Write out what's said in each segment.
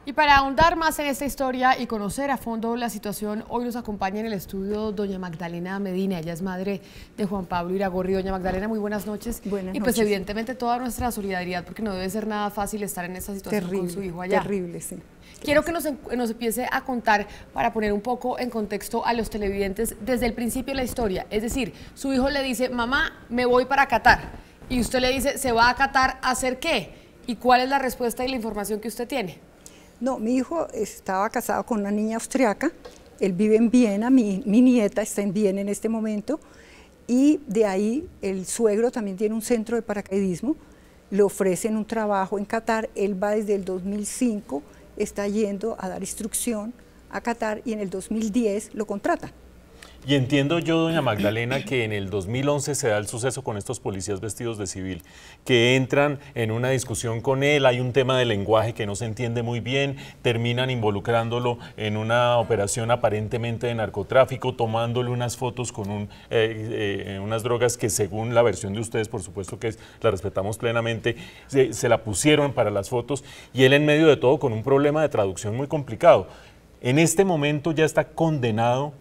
Y para ahondar más en esta historia y conocer a fondo la situación, hoy nos acompaña en el estudio doña Magdalena Medina. Ella es madre de Juan Pablo Iragorri. Doña Magdalena, muy buenas noches. Buenas y pues noches. evidentemente toda nuestra solidaridad, porque no debe ser nada fácil estar en esta situación con su hijo allá. Terrible, sí. Quiero que nos empiece a contar, para poner un poco en contexto a los televidentes, desde el principio de la historia. Es decir, su hijo le dice, mamá, me voy para Qatar. Y usted le dice, ¿se va a Qatar a hacer qué? ¿Y cuál es la respuesta y la información que usted tiene? No, mi hijo estaba casado con una niña austriaca, él vive en Viena, mi nieta está en Viena en este momento, y de ahí el suegro también tiene un centro de paracaidismo, le ofrecen un trabajo en Qatar, él va desde el 2005, está yendo a dar instrucción a Qatar y en el 2010 lo contratan. Y entiendo yo, doña Magdalena, que en el 2011 se da el suceso con estos policías vestidos de civil, que entran en una discusión con él, hay un tema de lenguaje que no se entiende muy bien, terminan involucrándolo en una operación aparentemente de narcotráfico, tomándole unas fotos con unas drogas que según la versión de ustedes, por supuesto que la respetamos plenamente, se la pusieron para las fotos y él en medio de todo con un problema de traducción muy complicado. En este momento ya está condenado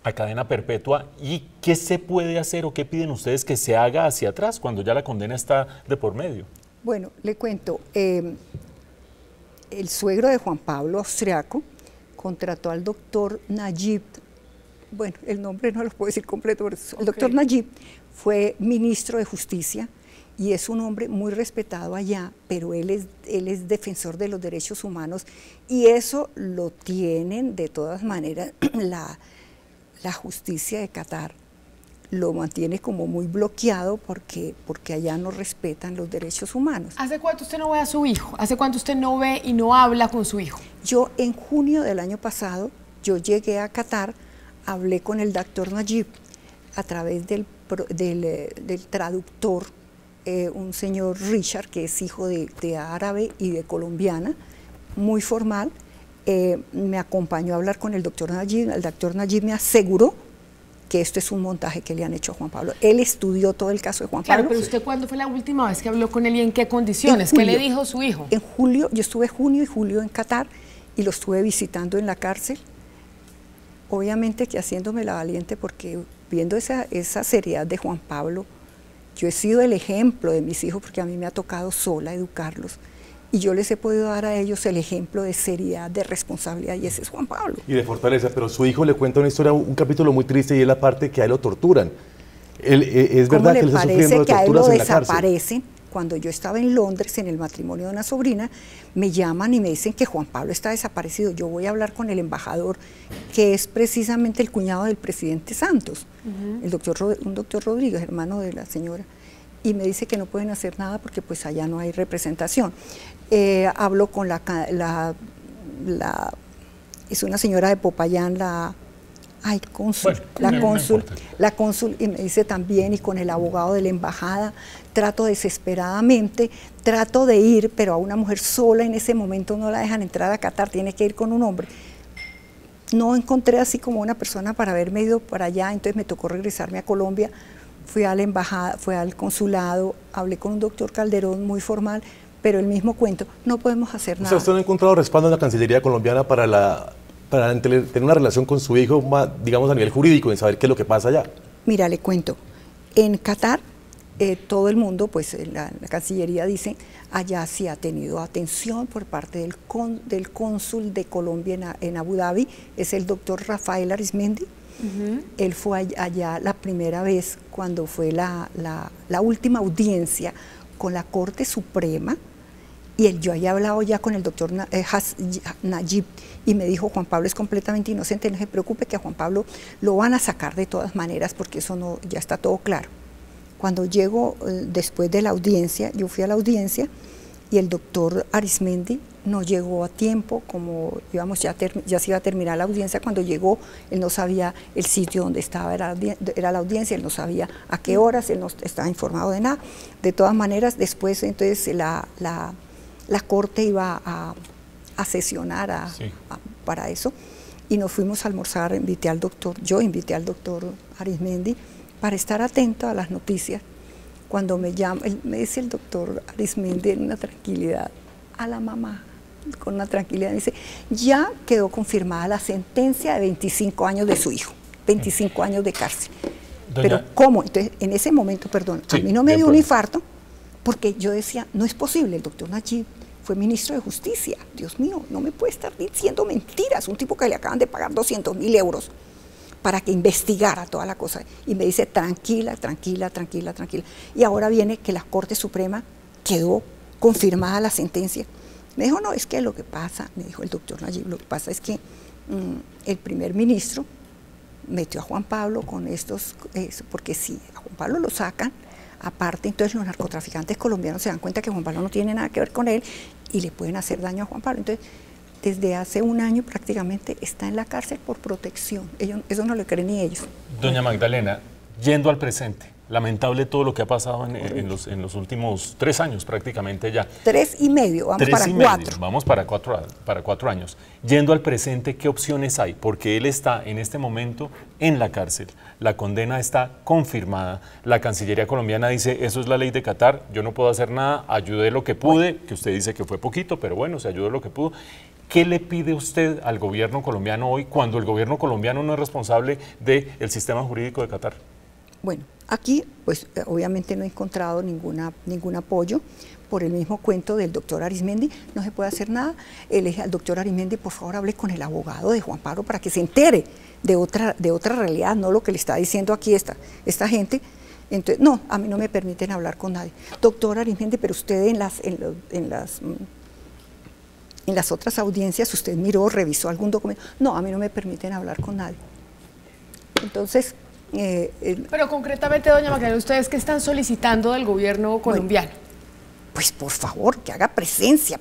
a cadena perpetua. ¿Y qué se puede hacer o qué piden ustedes que se haga hacia atrás cuando ya la condena está de por medio? Bueno, le cuento, el suegro de Juan Pablo, austriaco, contrató al doctor Najib, bueno, el nombre no lo puedo decir completo, pero el doctor Najib fue ministro de Justicia y es un hombre muy respetado allá, pero él es defensor de los derechos humanos y eso lo tienen de todas maneras la justicia de Qatar lo mantiene como muy bloqueado porque allá no respetan los derechos humanos. ¿Hace cuánto usted no ve a su hijo? ¿Hace cuánto usted no ve y no habla con su hijo? Yo en junio del año pasado, yo llegué a Qatar, hablé con el doctor Najib a través del traductor, un señor Richard, que es hijo de árabe y de colombiana, muy formal. Me acompañó a hablar con el doctor Najib me aseguró que esto es un montaje que le han hecho a Juan Pablo. Él estudió todo el caso de Juan Pablo. Claro, pero ¿usted cuándo fue la última vez que habló con él y en qué condiciones? ¿Qué le dijo su hijo? En julio, yo estuve junio y julio en Qatar y lo estuve visitando en la cárcel, obviamente que haciéndome la valiente porque viendo esa seriedad de Juan Pablo, yo he sido el ejemplo de mis hijos porque a mí me ha tocado sola educarlos. Y yo les he podido dar a ellos el ejemplo de seriedad, de responsabilidad, y ese es Juan Pablo. Y de fortaleza, pero su hijo le cuenta una historia, un capítulo muy triste, y es la parte que a él lo torturan. Es verdad que él está sufriendo de torturas en la cárcel. ¿Cómo le parece que a él lo desaparecen? Cuando yo estaba en Londres, en el matrimonio de una sobrina, me llaman y me dicen que Juan Pablo está desaparecido. Yo voy a hablar con el embajador, que es precisamente el cuñado del presidente Santos, un doctor Rodríguez, hermano de la señora. Y me dice que no pueden hacer nada porque pues allá no hay representación. Hablo con es una señora de Popayán, la cónsul, y me dice también, y con el abogado de la embajada, trato desesperadamente, trato de ir, pero a una mujer sola en ese momento no la dejan entrar a Qatar, tiene que ir con un hombre. No encontré así como una persona para haberme ido para allá, entonces me tocó regresarme a Colombia. Fui a la embajada, fui al consulado, hablé con un doctor Calderón muy formal, pero el mismo cuento, no podemos hacer nada. ¿Usted no ha encontrado respaldo en la Cancillería colombiana para tener una relación con su hijo, digamos a nivel jurídico, en saber qué es lo que pasa allá? Mira, le cuento, en Qatar todo el mundo, pues la Cancillería dice, allá sí ha tenido atención por parte del cónsul de Colombia en Abu Dhabi, es el doctor Rafael Arizmendi. Él fue allá la primera vez cuando fue la última audiencia con la Corte Suprema y yo había hablado ya con el doctor Najib y me dijo, Juan Pablo es completamente inocente, no se preocupe que a Juan Pablo lo van a sacar de todas maneras porque eso no, ya está todo claro. Cuando llego después de la audiencia, yo fui a la audiencia y el doctor Arizmendi no llegó a tiempo, como digamos ya se iba a terminar la audiencia, cuando llegó él no sabía el sitio donde estaba, era la audiencia, él no sabía a qué horas, él no estaba informado de nada. De todas maneras, después entonces la corte iba a sesionar para eso y nos fuimos a almorzar, yo invité al doctor Arizmendi para estar atento a las noticias. Cuando me llama, me dice el doctor Arizmendi en una tranquilidad, a la mamá con una tranquilidad, dice, ya quedó confirmada la sentencia de 25 años de su hijo, 25 años de cárcel. Pero ¿cómo? Entonces, en ese momento, perdón, sí, a mí no me dio un infarto, porque yo decía, no es posible, el doctor Nayib fue ministro de Justicia, Dios mío, no me puede estar diciendo mentiras, un tipo que le acaban de pagar 200.000 euros para que investigara toda la cosa. Y me dice, tranquila, tranquila, tranquila, tranquila. Y ahora viene que la Corte Suprema quedó confirmada la sentencia. Me dijo, no, es que lo que pasa, me dijo el doctor Nayib, lo que pasa es que el primer ministro metió a Juan Pablo con estos, porque si a Juan Pablo lo sacan, aparte entonces los narcotraficantes colombianos se dan cuenta que Juan Pablo no tiene nada que ver con él y le pueden hacer daño a Juan Pablo. Entonces, desde hace un año prácticamente está en la cárcel por protección. Eso no lo creen ni ellos. Doña Magdalena, yendo al presente, lamentable todo lo que ha pasado en los últimos 3 años prácticamente ya. 3 y medio, vamos para 4. Vamos para 4 años. Yendo al presente, ¿qué opciones hay? Porque él está en este momento en la cárcel. La condena está confirmada. La Cancillería colombiana dice, eso es la ley de Qatar, yo no puedo hacer nada, ayudé lo que pude, que usted dice que fue poquito, pero bueno, se ayudó lo que pudo. ¿Qué le pide usted al gobierno colombiano hoy cuando el gobierno colombiano no es responsable del sistema jurídico de Qatar? Bueno, aquí pues obviamente no he encontrado ningún apoyo por el mismo cuento del doctor Arizmendi, no se puede hacer nada. Le dije al doctor Arizmendi, por favor hable con el abogado de Juan Pablo para que se entere de otra realidad, no lo que le está diciendo aquí esta gente. Entonces, no, a mí no me permiten hablar con nadie. Doctor Arizmendi, pero usted en las otras audiencias, usted miró, revisó algún documento. No, a mí no me permiten hablar con nadie. Entonces... pero concretamente, doña Magdalena, ¿ustedes qué están solicitando del gobierno colombiano? Bueno, pues por favor, que haga presencia,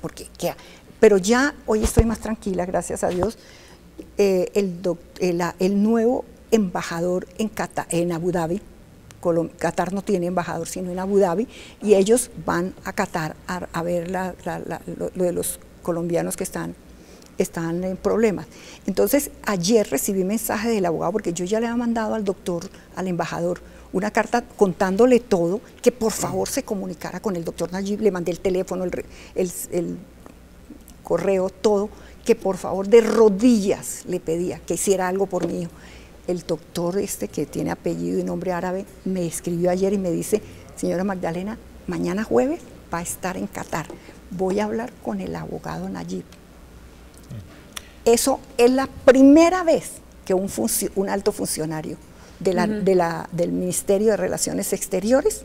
pero ya hoy estoy más tranquila, gracias a Dios. El nuevo embajador en Abu Dhabi, Qatar no tiene embajador sino en Abu Dhabi, y ellos van a Qatar a ver lo de los colombianos que están en problemas. Entonces, ayer recibí mensaje del abogado, porque yo ya le había mandado al embajador, una carta contándole todo, que por favor se comunicara con el doctor Nayib, le mandé el teléfono, el correo, todo, que por favor de rodillas le pedía que hiciera algo por mí. El doctor que tiene apellido y nombre árabe me escribió ayer y me dice, señora Magdalena, mañana jueves va a estar en Qatar, voy a hablar con el abogado Nayib. Eso es la primera vez que un alto funcionario del Ministerio de Relaciones Exteriores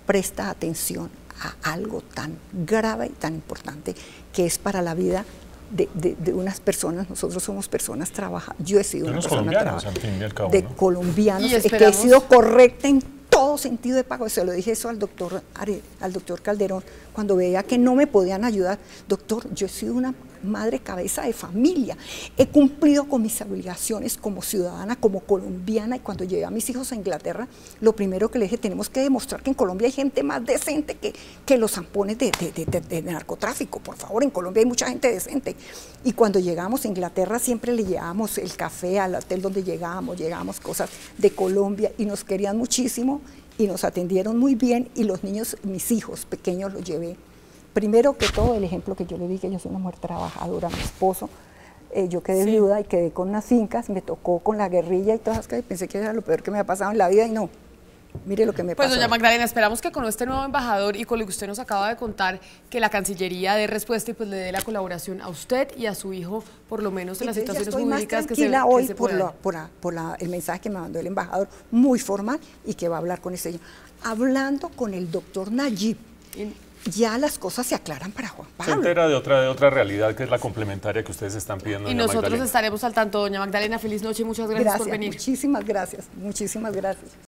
presta atención a algo tan grave y tan importante que es para la vida de unas personas. Nosotros somos personas trabajadoras. Yo he sido una persona trabajadora de colombianos, que he sido correcta en todo sentido de pago. Se lo dije eso al doctor Calderón cuando veía que no me podían ayudar. Doctor, yo he sido una madre cabeza de familia, he cumplido con mis obligaciones como ciudadana, como colombiana, y cuando llevé a mis hijos a Inglaterra, lo primero que le dije, tenemos que demostrar que en Colombia hay gente más decente que los zampones de narcotráfico. Por favor, en Colombia hay mucha gente decente. Y cuando llegamos a Inglaterra siempre le llevábamos el café al hotel donde llegábamos cosas de Colombia, y nos querían muchísimo y nos atendieron muy bien, y los niños, mis hijos pequeños, los llevé. Primero que todo, el ejemplo que yo le di, que yo soy una mujer trabajadora, mi esposo, yo quedé viuda y quedé con unas fincas, me tocó con la guerrilla y todas las cosas, pensé que era lo peor que me había pasado en la vida, y no, mire lo que me pasó. Pues doña Magdalena, esperamos que con este nuevo embajador y con lo que usted nos acaba de contar, que la Cancillería dé respuesta y pues le dé la colaboración a usted y a su hijo, por lo menos en las situaciones jurídicas que se puedan. Hoy por el mensaje que me mandó el embajador, muy formal, y que va a hablar con ese señor. Hablando con el doctor Nayib, ya las cosas se aclaran para Juan Pablo. Se entera de otra realidad, que es la complementaria que ustedes están pidiendo. Y nosotros estaremos al tanto, doña Magdalena. Feliz noche y muchas gracias por venir. Muchísimas gracias, muchísimas gracias.